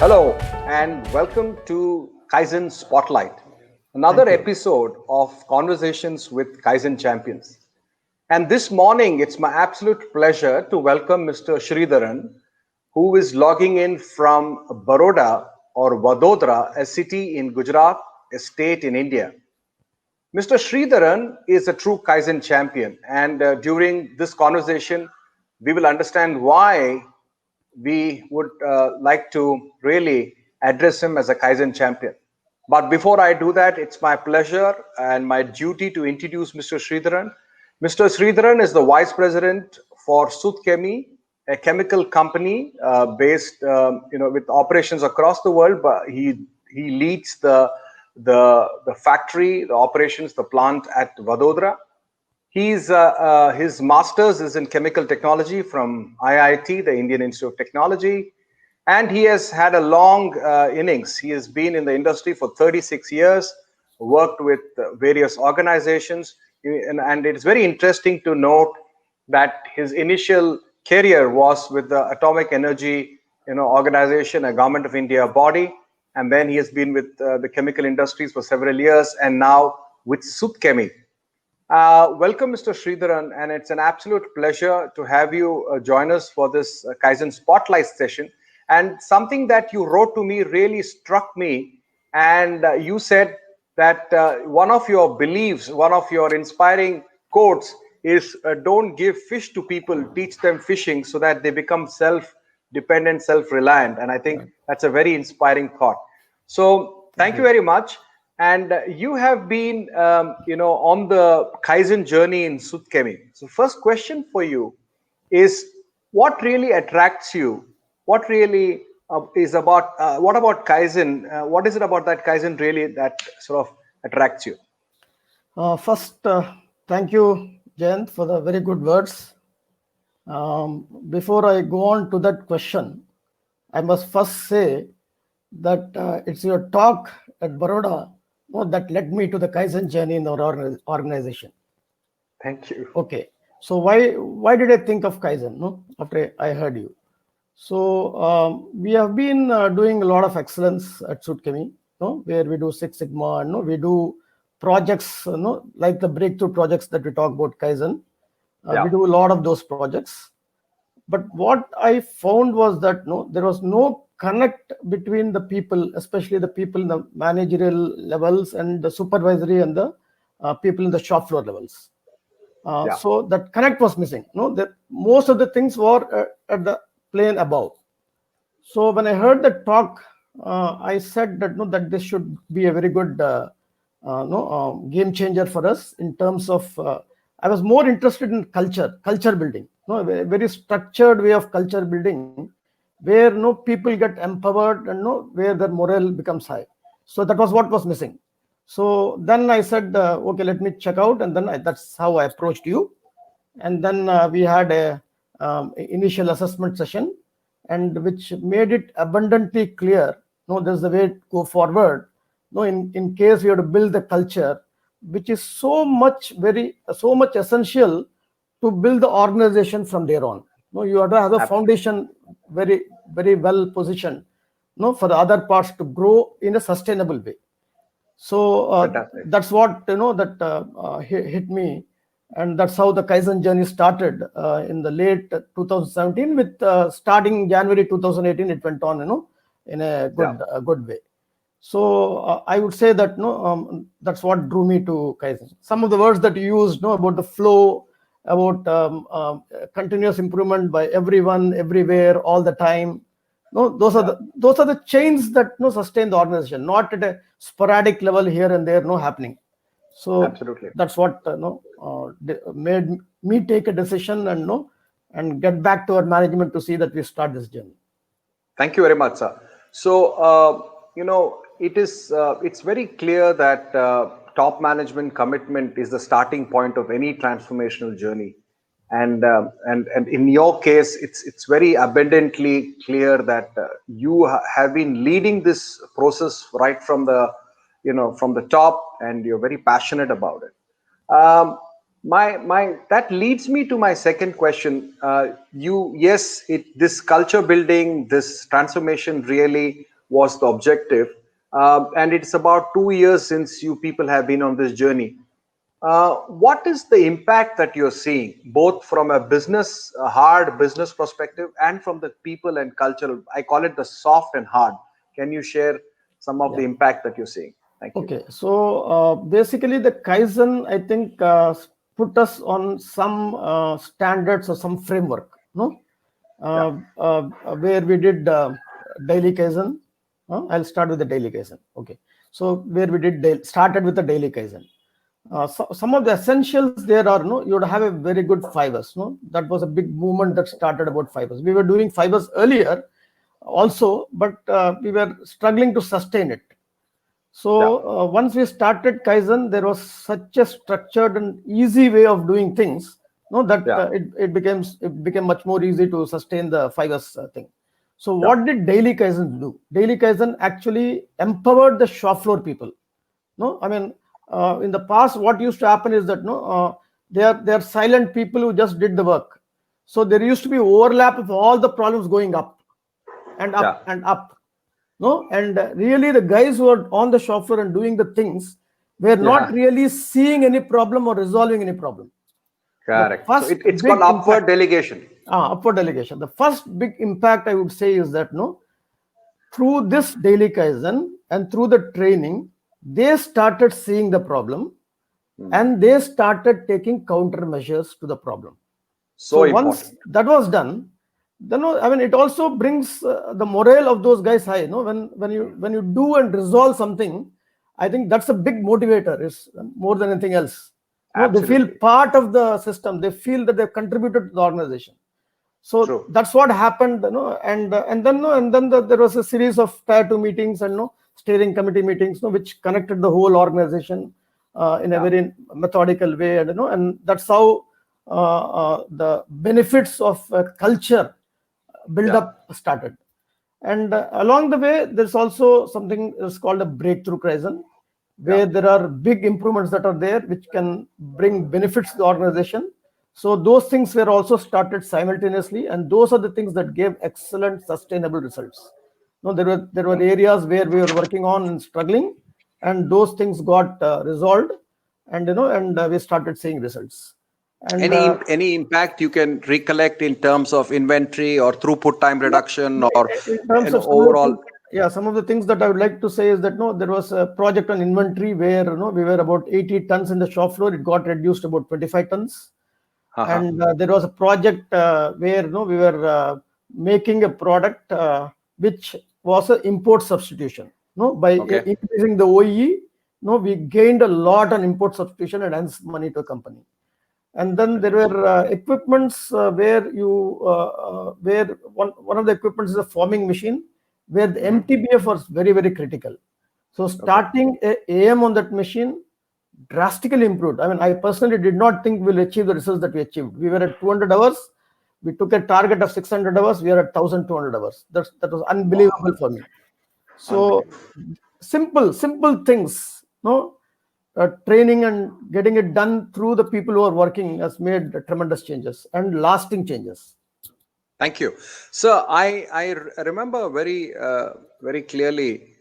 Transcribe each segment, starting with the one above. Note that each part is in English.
Hello and welcome to Kaizen Spotlight, another Thank you. episode of Conversations with Kaizen Champions. And this morning, it's my absolute pleasure to welcome Mr. Sridharan, who is logging in from Baroda or Vadodara, a city in Gujarat, a state in India. Mr. Sridharan is a true Kaizen champion, and during this conversation, we will understand why we would like to really address him as a Kaizen champion. But before I do that, it's my pleasure and my duty to introduce Mr. Sridharan. Mr. Sridharan is the Vice President for Sudhchemi, a chemical company based, with operations across the world. But he leads the factory, the operations, the plant at Vadodara. His master's is in chemical technology from IIT, the Indian Institute of Technology, and he has had a long innings. He has been in the industry for 36 years, worked with various organizations, and it's very interesting to note that his initial career was with the Atomic Energy, organization, a Government of India body, and then he has been with the chemical industries for several years, and now with Sudhchemi. Welcome, Mr. Sridharan, and it's an absolute pleasure to have you join us for this Kaizen Spotlight session. And something that you wrote to me really struck me, and you said that one of your beliefs, one of your inspiring quotes is don't give fish to people, teach them fishing so that they become self-dependent, self-reliant. And I think that's a very inspiring thought. So Thank thank you you. very much. And you have been, on the Kaizen journey in Sudhchemi. So first question for you is, what really attracts you? What really is about, what about Kaizen? What is it about that Kaizen really that sort of attracts you? First, thank you, Jayant, for the very good words. Before I go on to that question, I must first say that it's your talk at Baroda that led me to the Kaizen journey in our organization. Thank you. Okay, so why did I think of Kaizen? No, after I heard you. So we have been doing a lot of excellence at Sudhchemi, no, where we do Six Sigma, no, we do projects, no, like the breakthrough projects that we talk about Kaizen. We Yeah, do a lot of those projects. But what I found was that no, there was no connect between the people, especially the people in the managerial levels and the supervisory and the people in the shop floor levels. yeah, So that connect was missing. No, that most of the things were at the plane above. So when I heard the talk, I said that no, that this should be a very good no, game changer for us in terms of. I was more interested in culture building. No, a very structured way of culture building, where no people get empowered and no where their morale becomes high. So that was what was missing. So then I said, okay, let me check out, and then that's how I approached you. And then we had a initial assessment session, and which made it abundantly clear. No, there's the way to go forward. No, in case we have to build the culture, which is so much essential to build the organization from there on. No, you have to have a absolutely. foundation very well positioned. No, for the other parts to grow in a sustainable way. So Fantastic. that's what that hit me, and that's how the Kaizen journey started in the late 2017. With starting January 2018, it went on, in a Yeah. good way. So I would say that that's what drew me to Kaizen. Some of the words that you used, about the flow, about continuous improvement by everyone, everywhere, all the time. No, Yeah. those are the chains that sustain the organization, not at a sporadic level here and there, happening. So Absolutely. that's what made me take a decision and and get back to our management to see that we start this journey. Thank you very much, sir. So, it's very clear that top management commitment is the starting point of any transformational journey, and in your case, it's very abundantly clear that you have been leading this process right from the, from the top, and you're very passionate about it. Um, That leads me to my second question. This culture building, this transformation really was the objective, and it's about 2 years since you people have been on this journey. What is the impact that you're seeing, both from a hard business perspective, and from the people and cultural? I call it the soft and hard. Can you share some of Yeah. the impact that you're seeing? Thank you. Okay. So basically, the Kaizen, I think, put us on some standards or some framework, no? Yeah. Where we did daily Kaizen. I'll start with the daily Kaizen. Okay. So where we did started with the daily Kaizen. Some of the essentials there are, no, you would have a very good 5S, no. That was a big movement that started about 5S. We were doing 5S earlier also, but we were struggling to sustain it. Yeah. So once we started Kaizen, there was such a structured and easy way of doing things, no, that Yeah. it became much more easy to sustain the 5S thing. So Yeah. what did Daily Kaizen do? Daily Kaizen actually empowered the shop floor people. No, I mean, in the past, what used to happen is that, no, they are silent people who just did the work. So there used to be overlap of all the problems going up and Yeah. up and up. No, and really the guys who are on the shop floor and doing the things were not Yeah. really seeing any problem or resolving any problem. The Correct. So first it's called big upward impact, delegation. upward delegation. The first big impact I would say is that, no, through this daily Kaizen and through the training, they started seeing the problem and they started taking countermeasures to the problem. So So once important. that was done, then, I mean, it also brings the morale of those guys high. No, when you do and resolve something, I think that's a big motivator. Is more than anything else. No, they feel Absolutely. part of the system. They feel that they've contributed to the organization. So True. that's what happened. And then, no, and then there was a series of tier 2 meetings and, no, steering committee meetings, no, which connected the whole organization in a Yeah. very methodical way, and, and that's how the benefits of culture build Yeah. up started. And along the way, there's also something is called a breakthrough Kaizen, Yeah. where there are big improvements that are there which can bring benefits to the organization. So those things were also started simultaneously, and those are the things that gave excellent sustainable results. No, there were areas where we were working on and struggling, and those things got resolved, and we started seeing results. And Any impact you can recollect in terms of inventory or throughput time yeah, reduction or in terms an of some of the things, overall? yeah, some of the things that I would like to say is that, no, there was a project on inventory where, we were about 80 tons in the shop floor. It got reduced to about 25 tons. Uh-huh. And there was a project where, we were making a product which was an import substitution. No, by Okay. increasing the OEE, no, we gained a lot on import substitution and hence money to a company. And then there were equipments where one of the equipments is a forming machine where the MTBF was very, very critical. So starting a AM on that machine drastically improved. I mean, I personally did not think we'll achieve the results that we achieved. We were at 200 hours. We took a target of 600 hours. We are at 1,200 hours. That was unbelievable for me. So Unbelievable. simple things, no, training and getting it done through the people who are working has made tremendous changes and lasting changes. Thank you. So remember very clearly.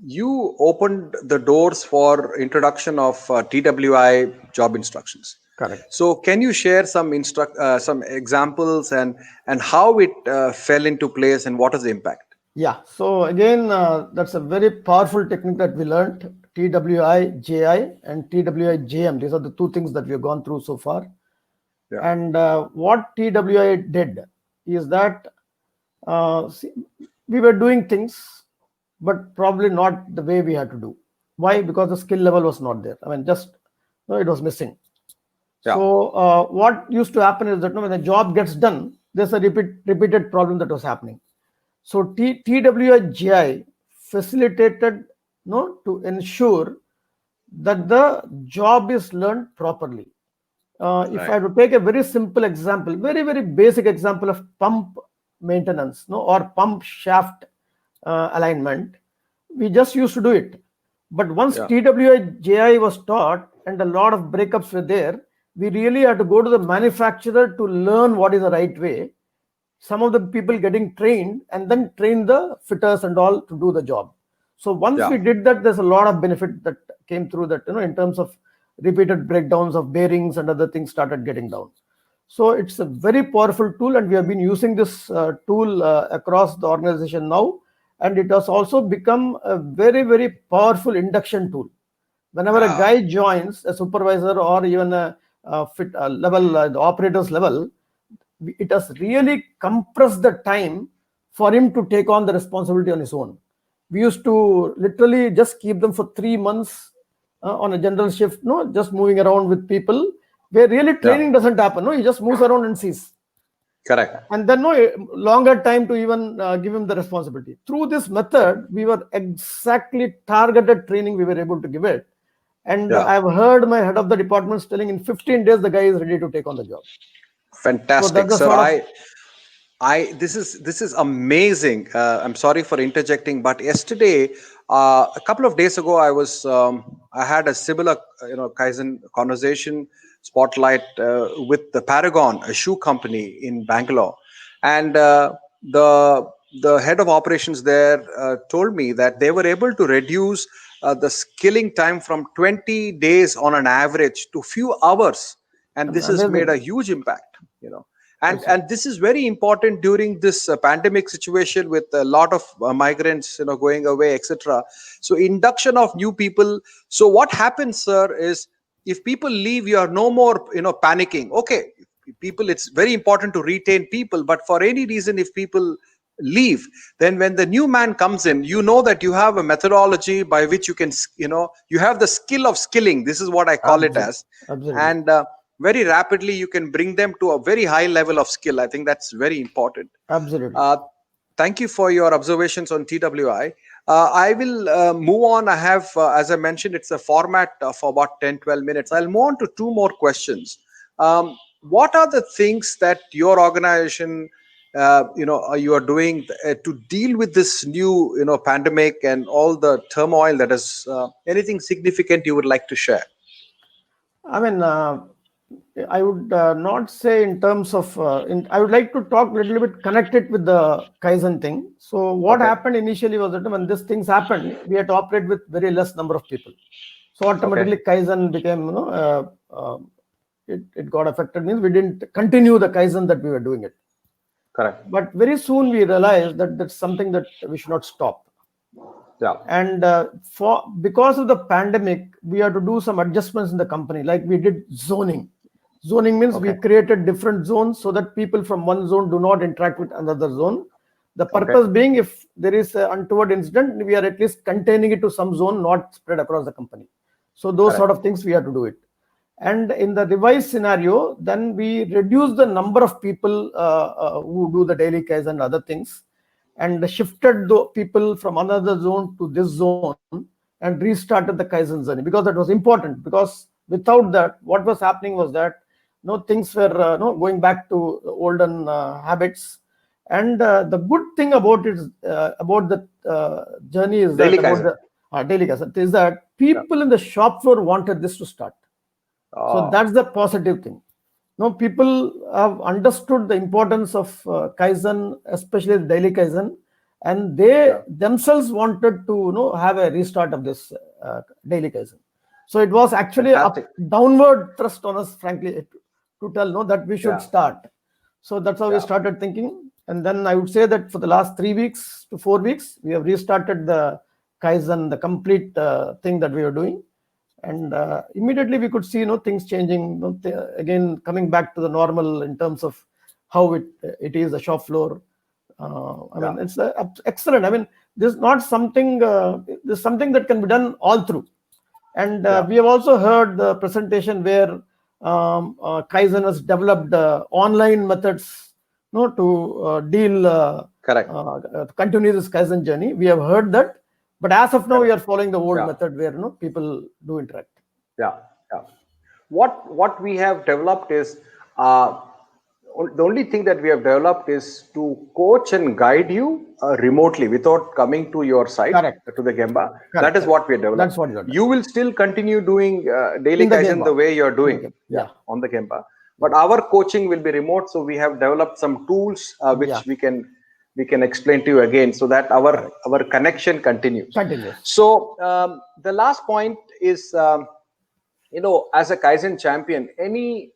You opened the doors for introduction of TWI job instructions. Correct. So can you share some examples and how it fell into place and what is the impact? Yeah. So again, that's a very powerful technique that we learned. TWI JI and TWI JM. These are the two things that we have gone through so far. Yeah. And what TWI did is that we were doing things, but probably not the way we had to do. Why? Because the skill level was not there. I mean, just it was missing. Yeah. So what used to happen is that, when the job gets done, there's a repeated problem that was happening. So TWI facilitated, to ensure that the job is learned properly. If I Right. were to take a very simple example, very, very basic example of pump maintenance, or pump shaft alignment, we just used to do it. But once Yeah. TWI JI was taught and a lot of breakups were there, we really had to go to the manufacturer to learn what is the right way. Some of the people getting trained and then train the fitters and all to do the job. So once we did that, there's a lot of benefit that came through that, in terms of repeated breakdowns of bearings and other things started getting down. So it's a very powerful tool, and we have been using this tool across the organization now. And it has also become a very, very powerful induction tool. Whenever a guy joins, a supervisor or even a fit level, the operator's level, it has really compressed the time for him to take on the responsibility on his own. We used to literally just keep them for 3 months on a general shift, just moving around with people, where really training doesn't happen. He just moves around and sees. Correct. And then longer time to even give him the responsibility. Through this method, we were exactly targeted training we were able to give it. And I've heard my head of the department telling in 15 days, the guy is ready to take on the job. Fantastic. So sir, this is amazing. I'm sorry for interjecting, but yesterday, a couple of days ago, I had a similar, Kaizen conversation spotlight with the Paragon, a shoe company in Bangalore, and the head of operations there told me that they were able to reduce the skilling time from 20 days on an average to few hours, and this has made a huge impact. And this is very important during this pandemic situation with a lot of migrants going away, etc. So induction of new people. So what happens, sir, is if people leave, you are no more panicking. Okay, people, it's very important to retain people, but for any reason, if people leave, then when the new man comes in, that you have a methodology by which you can, you have the skill of skilling. This is what I call it as. And very rapidly you can bring them to a very high level of skill. I think that's very important. Absolutely. Thank you for your observations on TWI. I will move on. I have, as I mentioned, it's a format for about 10-12 minutes. I'll move on to two more questions. What are the things that your organization you are doing to deal with this new pandemic and all the turmoil that is anything significant you would like to share? I mean, I would not say in terms of, I would like to talk a little bit connected with the Kaizen thing. So what happened initially was that when these things happened, we had to operate with very less number of people. So automatically Kaizen became, it got affected, means we didn't continue the Kaizen that we were doing it. Correct. But very soon we realized that that's something that we should not stop. And because of the pandemic, we had to do some adjustments in the company. Like we did zoning. Zoning means we created different zones so that people from one zone do not interact with another zone. The purpose being, if there is an untoward incident, we are at least containing it to some zone, not spread across the company. So those sort of things we have to do it. And in the revised scenario, then we reduce the number of people who do the daily Kaizen and other things, and shifted the people from another zone to this zone and restarted the Kaizen journey, because that was important. Because without that, what was happening was that things were going back to olden habits. And the good thing about it, about the journey is daily that about the daily Kaizen is that people in the shop floor wanted this to start. So that's the positive thing. People have understood the importance of Kaizen, especially the daily Kaizen, and they themselves wanted to have a restart of this daily Kaizen. So it was actually a downward thrust on us, frankly, to tell that we should start. So that's how we started thinking. And then I would say that for the last 3 weeks to 4 weeks, we have restarted the Kaizen, the complete thing that we were doing. And immediately we could see things changing, again coming back to the normal in terms of how it is the shop floor. I mean, it's excellent. I mean, this is not something. This is something that can be done all through. And we have also heard the presentation where Kaizen has developed online methods, to deal continue this Kaizen journey. We have heard that. But as of now, we are following the old method where people do interact. What we have developed is the only thing that we have developed is to coach and guide you remotely without coming to your site, Correct. to the Gemba. Correct, That is correct. what we have developed. That's what you are doing. You will still continue doing daily In the Kaizen Gemba. the way you're doing, Gemba. Yeah. on the Gemba. But our coaching will be remote, so we have developed some tools which Yeah. we can explain to you again, so that our connection continues. Continues. So the last point is, as a Kaizen champion, any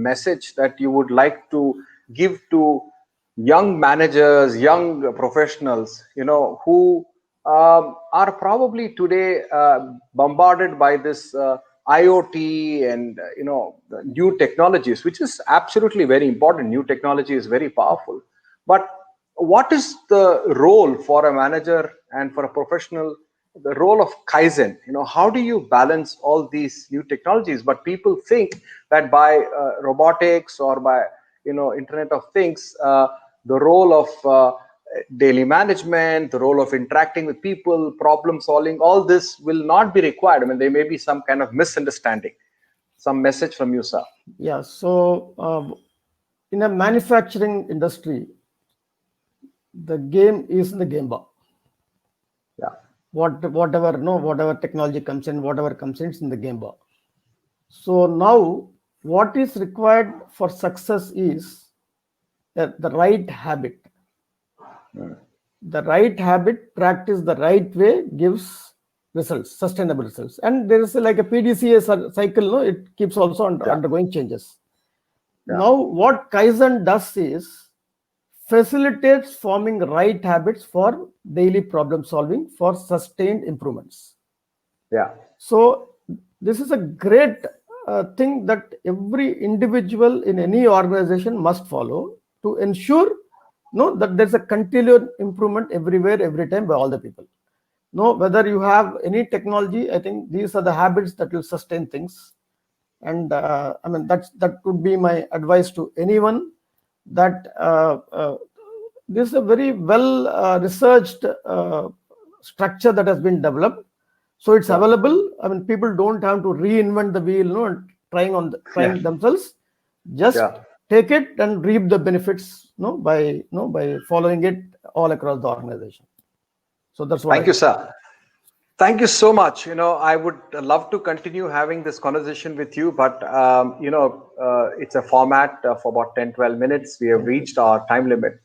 message that you would like to give to young managers, young professionals, who are probably today bombarded by this IoT and the new technologies, which is absolutely very important. New technology is very powerful, but what is the role for a manager and for a professional, the role of Kaizen? How do you balance all these new technologies? But people think that by robotics or by Internet of Things, the role of daily management, the role of interacting with people, problem solving, all this will not be required. I mean, there may be some kind of misunderstanding. Some message from you, sir. Yeah. So in a manufacturing industry, the game is in the Gemba. Yeah. Whatever technology comes in, whatever comes in, it's in the Gemba. So now what is required for success is the right habit. The right habit practiced the right way gives results, sustainable results. And there is like a PDCA cycle, it keeps also undergoing changes. Yeah. Now what Kaizen does is facilitates forming right habits for daily problem solving for sustained improvements. Yeah. So this is a great thing that every individual in any organization must follow to ensure that there's a continued improvement everywhere, every time by all the people. Whether you have any technology, I think these are the habits that will sustain things. And I mean, that would be my advice to anyone, that this is a very well researched structure that has been developed. So it's available. I mean, people don't have to reinvent the wheel, and trying themselves. Just take it and reap the benefits, by following it all across the organization. So that's what. Thank you, sir. Thank you so much. I would love to continue having this conversation with you, but it's a format for about 10-12 minutes. We have reached our time limit.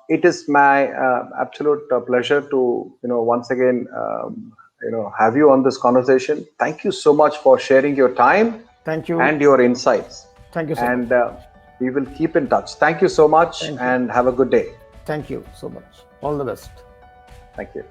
It is my absolute pleasure to once again have you on this conversation. Thank you so much for sharing your time. Thank you. And your insights. Thank you so much. And we will keep in touch. Thank you so much, and have a good day. Thank you so much. All the best. Thank you.